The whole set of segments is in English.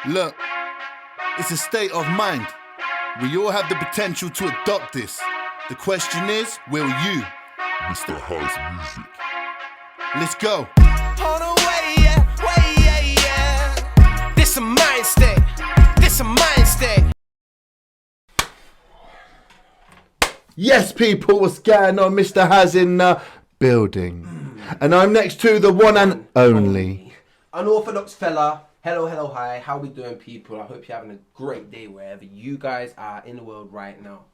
Look, it's a state of mind. We all have the potential to adopt this. The question is, will you? Mr. House Music. Let's go. Hold on, wait, yeah. This a mind state. This a mind state. Yes, people, what's going on? Mr. Has in the building. And I'm next to the one and only. Unorthodox fella. Hello, hi. How we doing, people? I hope you're having a great day wherever you guys are in the world right now.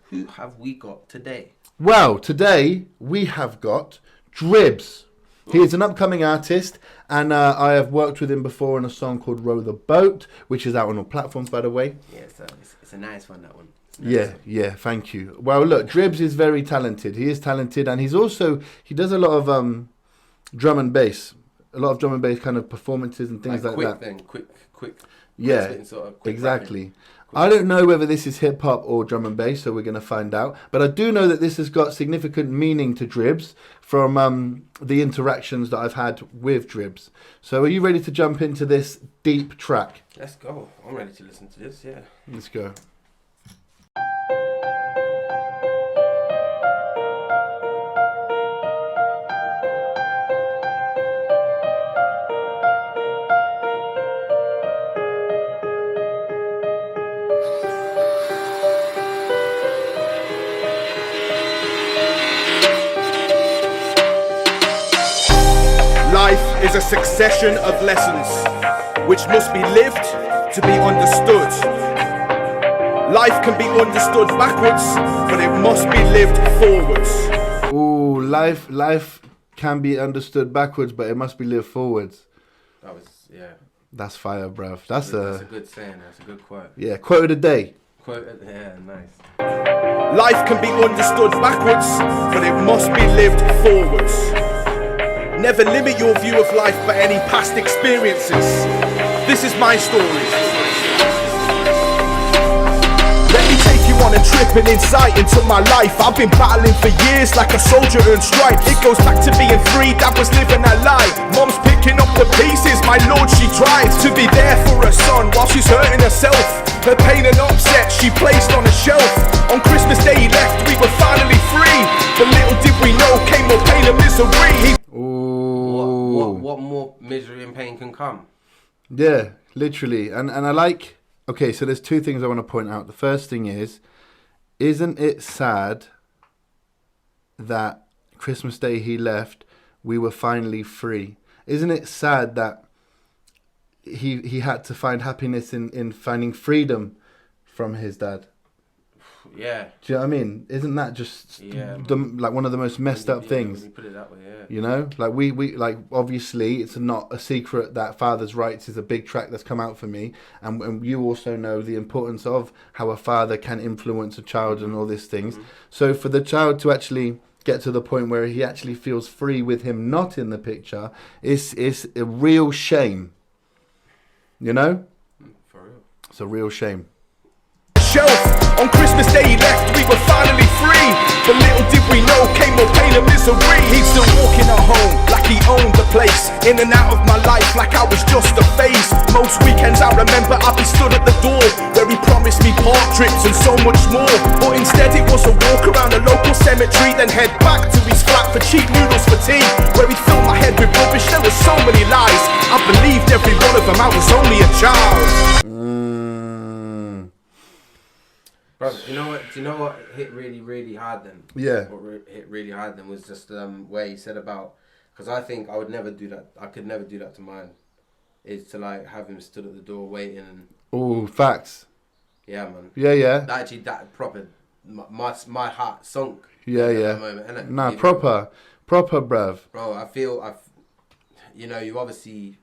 Who have we got today? Well, today we have got Dribbz. He is an upcoming artist, and I have worked with him before on a song called Row the Boat, which is out on all platforms, by the way. Yeah, it's a nice one, that one. Yeah, thank you. Well, look, Dribbz is very talented. He is talented, and he does a lot of drum and bass. A lot of drum and bass kind of performances and things like that. Quick. Yeah, sort of quick exactly. Rapping. I don't know whether this is hip hop or drum and bass, so we're going to find out. But I do know that this has got significant meaning to Dribbz from the interactions that I've had with Dribbz. So are you ready to jump into this deep track? Let's go. I'm ready to listen to this, yeah. Let's go. Life is a succession of lessons which must be lived to be understood. Life can be understood backwards, but it must be lived forwards. Ooh, life can be understood backwards, but it must be lived forwards. Yeah. That's fire, bruv. That's a good saying. That's a good quote. Yeah, quote of the day. Yeah, nice. Life can be understood backwards, but it must be lived forwards. Never limit your view of life by any past experiences. This is my story. Let me take you on a trip and insight into my life. I've been battling for years like a soldier earned stripes. It goes back to being free, Dad was living a lie. Mom's picking up the pieces, my lord, she tries to be there for her son while she's hurting herself. Her pain and upset she placed on a shelf. On Christmas Day he left, we were finally free. But little did we know came more pain and misery. What more misery and pain can come? Yeah, literally. And I like... Okay, so there's two things I want to point out. The first thing is, isn't it sad that Christmas Day he left, we were finally free? Isn't it sad that he had to find happiness in finding freedom from his dad? Yeah. Do you know what I mean? Isn't that just like one of the most messed up things? When you put it that way, yeah. You know, like we like obviously it's not a secret that Father's Rights is a big track that's come out for me, and you also know the importance of how a father can influence a child and all these things. Mm-hmm. So for the child to actually get to the point where he actually feels free with him not in the picture, is a real shame. You know, For real, it's a real shame. Shelf. On Christmas Day he left, we were finally free. But little did we know came more pain and misery. He's still walking at home like he owned the place. In and out of my life like I was just a phase. Most weekends I remember I'd be stood at the door where he promised me park trips and so much more. But instead it was a walk around the local cemetery, then head back to his flat for cheap noodles for tea, where he'd fill my head with rubbish. There were so many lies, I believed every one of them. I was only a child. bro. Do you know what hit really hard then? Yeah. What hit really hard then was just where he said about, because I think I would never do that. I could never do that to mine. Is to like have him stood at the door waiting and. Oh, facts. Yeah, man. Yeah. Actually, that proper, my heart sunk. Yeah. That moment, innit? Nah, proper, bruv. Bro, you obviously,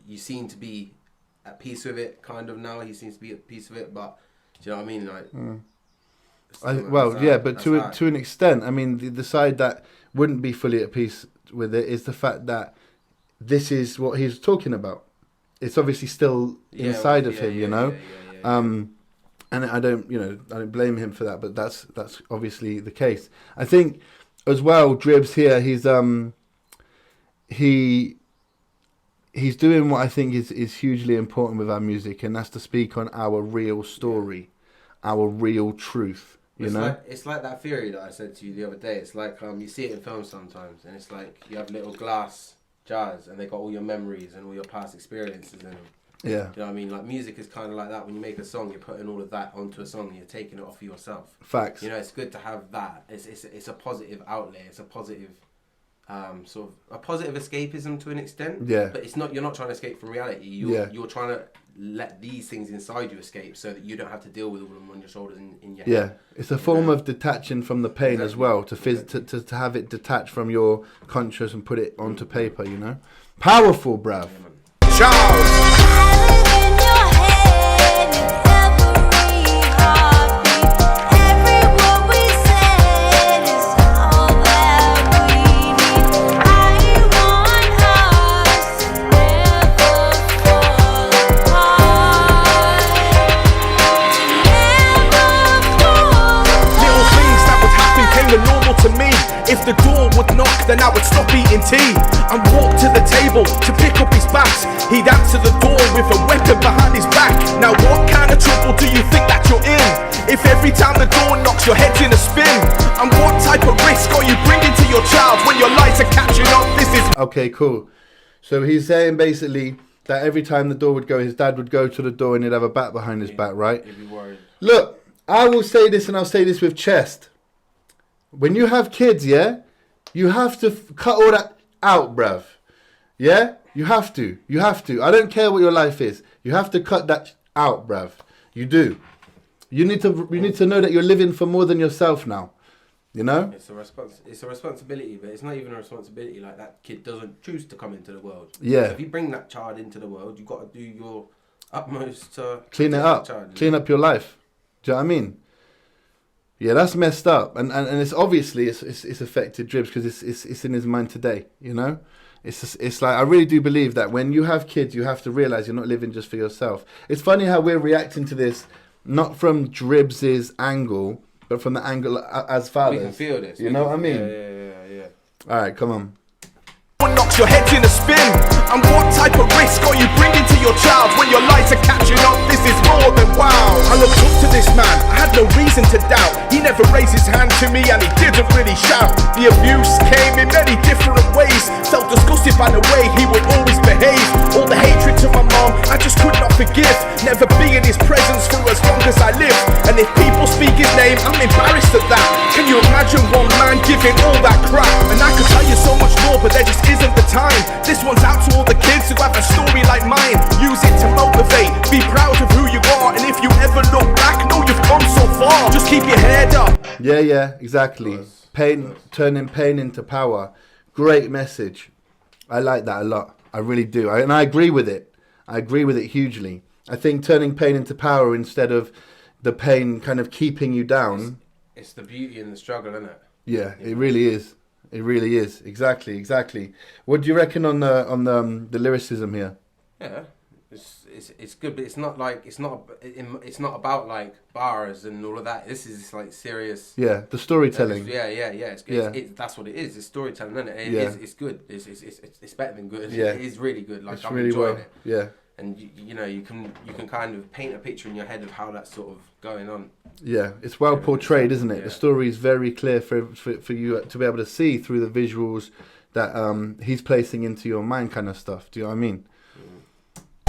you seem to be at peace with it, kind of now. He seems to be at peace with it, but do you know what I mean? Like, but to an extent, I mean, the side that wouldn't be fully at peace with it is the fact that this is what he's talking about. It's obviously still inside of him, you know. And I don't blame him for that, but that's obviously the case. I think as well, Dribbz here, he's doing what I think is hugely important with our music, and that's to speak on our real story, our real truth. It's like that theory that I said to you the other day. It's like you see it in films sometimes, and it's like you have little glass jars, and they got all your memories and all your past experiences in them. Yeah. You know what I mean? Like music is kind of like that. When you make a song, you're putting all of that onto a song, and you're taking it off of yourself. Facts. You know, it's good to have that. It's a positive outlet. It's a positive. Sort of a positive escapism to an extent. Yeah. But it's not. You're not trying to escape from reality. You're trying to let these things inside you escape, so that you don't have to deal with all of them on your shoulders in your head. Yeah, it's a form of detaching from the pain as well. To have it detached from your conscious and put it onto paper. You know, powerful, bruv. To me, if the door would knock, then I would stop eating tea and walk to the table to pick up his bags. He'd answer the door with a weapon behind his back. Now what kind of trouble do you think that you're in? If every time the door knocks your head's in a spin? And what type of risk are you bringing to your child when your lights are catching up? This is... Okay, cool. So he's saying basically that every time the door would go, his dad would go to the door and he'd have a bat behind his back, right? He'd be worried. Look, I will say this, and I'll say this with chest. When you have kids, yeah, you have to cut all that out, bruv. Yeah? You have to. You have to. I don't care what your life is. You have to cut that out, bruv. You do. You need to know that you're living for more than yourself now. You know? It's a responsibility, but it's not even a responsibility like that kid doesn't choose to come into the world. Yeah. So if you bring that child into the world, you've got to do your utmost to clean it up. Clean up your life. Do you know what I mean? Yeah, that's messed up, and it's obviously it's affected Dribbz because it's in his mind today. You know, it's like I really do believe that when you have kids, you have to realize you're not living just for yourself. It's funny how we're reacting to this, not from Dribbz's angle, but from the angle as fathers. We can feel this. You know what I mean? Yeah. All right, come on. What knocks your heads in a spin? And what type of risk are you bringing to your child when your lights are catching up? This is more than wow. I looked up to this man, I had no reason to doubt. He never raised his hand to me and he didn't really shout. The abuse came in many different ways. Felt disgusted by the way he would always behave. All the hatred to my mom, I just could not forgive. Never be in his presence for as long as I live. And if people speak his name, I'm embarrassed at that. Can you imagine one man giving all that crap? And I could tell you so much more, but there just isn't the time. This one's out to all the kids who have a story like mine. Use it to motivate, be proud of who you are. And if you ever look back, know you've come so far. Just keep your head up. Yeah, exactly. Pain, turning pain into power. Great message. I like that a lot. I really do. And I agree with it. I agree with it hugely. I think turning pain into power instead of the pain kind of keeping you down. It's the beauty in the struggle, isn't it? Yeah, it really is. It really is. Exactly. What do you reckon on the lyricism here? Yeah, it's good, but it's not about like bars and all of that. This is like serious. Yeah, the storytelling. Yeah. It's good. Yeah. That's what it is. It's storytelling, isn't it? It's good. It's better than good. Yeah. It is really good. Like it's I'm really enjoying it. Yeah. And you know you can kind of paint a picture in your head of how that's sort of going on. Yeah, it's well portrayed, isn't it? Yeah. The story is very clear for you to be able to see through the visuals that he's placing into your mind, kind of stuff. Do you know what I mean?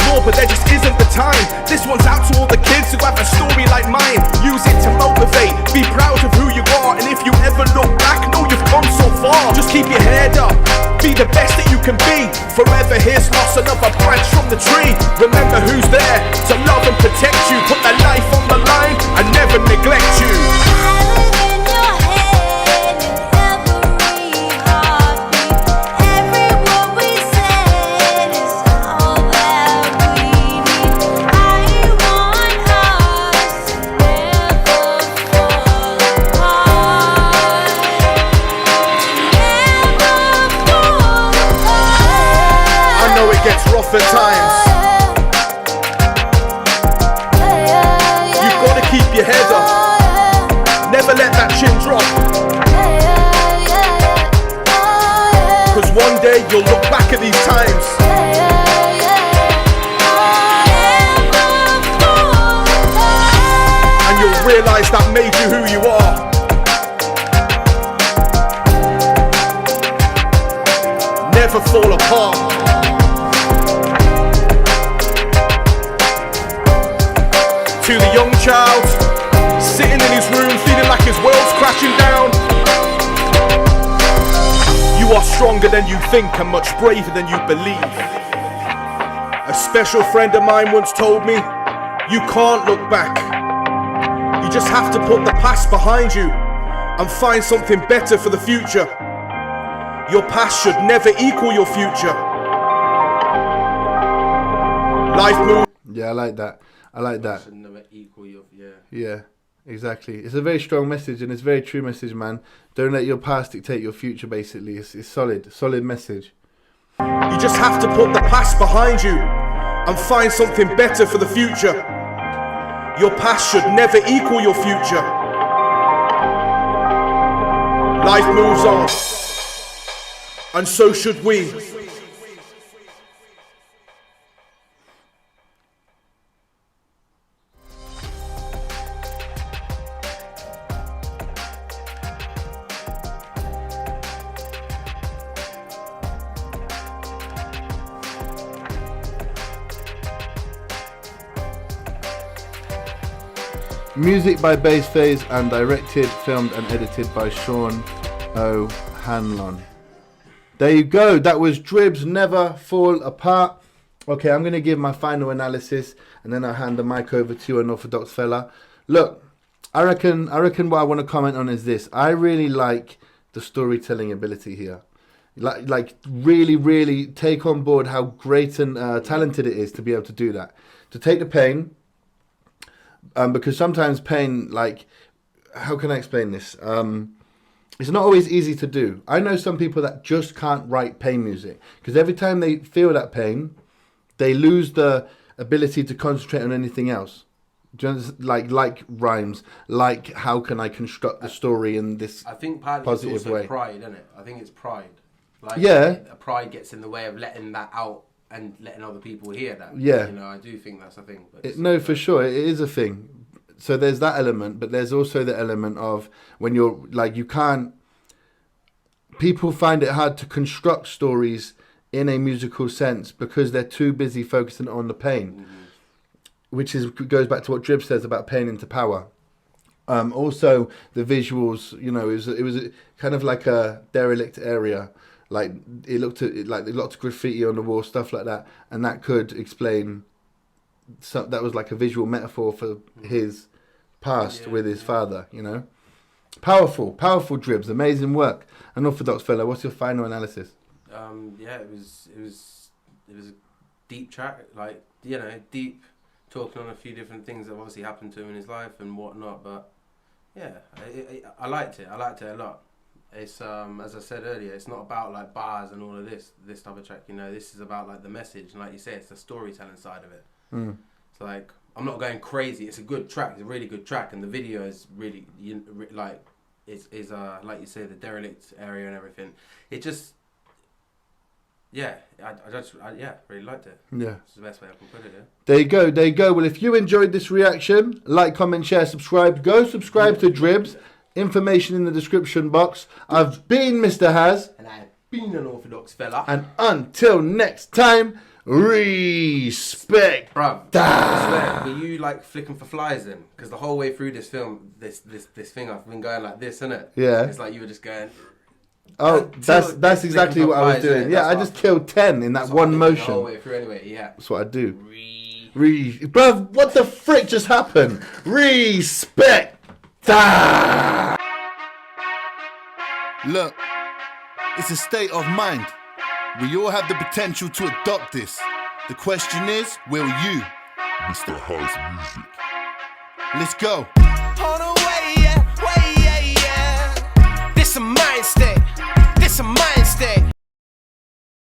But there just isn't the time. This one's out to all the kids who have a story like mine. Use it to motivate, be proud of who you are. And if you ever look back, know you've come so far. Just keep your head up, be the best that you can be. Forever here's lost another branch from the tree. Remember who's there to love and protect you. Put their life on the line and never neglect you. At times you've got to keep your head up, never let that chin drop, cause one day you'll look back at these times stronger than you think and much braver than you believe. A special friend of mine once told me, you can't look back. You just have to put the past behind you and find something better for the future. Your past should never equal your future. Life moves. Yeah, I like that. I like that. Should never equal your, yeah. Yeah, exactly. It's a very strong message, and it's a very true message, man. Don't let your past dictate your future, basically. It's solid message. You just have to put the past behind you and find something better for the future. Your past should never equal your future. Life moves on, and so should we. Music by Bass Phase and directed, filmed and edited by Sean O'Hanlon. There you go. That was Dribbz, Never Fall Apart. Okay, I'm going to give my final analysis and then I'll hand the mic over to you, unorthodox fella. Look, I reckon what I want to comment on is this. I really like the storytelling ability here. Like really, really take on board how great and talented it is to be able to do that. To take the pain, because sometimes pain, like, how can I explain this? It's not always easy to do. I know some people that just can't write pain music because every time they feel that pain, they lose the ability to concentrate on anything else. Do you understand? Like rhymes, like how can I construct the story in this I think partly positive it's also way. pride, isn't it? I think it's pride. Like, Yeah. Pride gets in the way of letting that out and letting other people hear that. Yeah. You know, I do think that's a thing. But No, for sure, it is a thing. So there's that element, but there's also the element of when you're like, you can't. People find it hard to construct stories in a musical sense because they're too busy focusing on the pain, which goes back to what Dribbz says about pain into power. Also, the visuals, you know, it was a, kind of like a derelict area. Like it looked at like lots of graffiti on the wall, stuff like that, and that could explain. That was like a visual metaphor for his past with his father. You know, powerful Dribbz, amazing work. Unorthodox fella, what's your final analysis? Yeah, it was a deep track, like, you know, deep, talking on a few different things that obviously happened to him in his life and whatnot. But yeah, I liked it. I liked it a lot. It's as I said earlier, it's not about like bars and all of this type of track. You know, this is about like the message, and like you say, it's the storytelling side of it. It's like, I'm not going crazy. It's a good track. It's a really good track, and the video is really like is like you say, the derelict area and everything. It just, yeah, I really liked it. Yeah, it's the best way I can put it. Yeah. There you go. Well, if you enjoyed this reaction, like, comment, share, subscribe. Go subscribe to Dribbz. Information in the description box. I've been Mr. Haz. And I've been an orthodox fella. And until next time, respect. Bruv, I swear, were you like flicking for flies then? Because the whole way through this film, this thing, I've been going like this, innit? Yeah. It's like you were just going. Oh, that's exactly what I was doing. Yeah, I just killed 10 in that one motion. The whole way through anyway, yeah. That's what I do. Bruv, what the frick just happened? Respect. Look, it's a state of mind. We all have the potential to adopt this. The question is, will you? Mr. House Music. Let's go. On the way, yeah. This a mind state. This a mind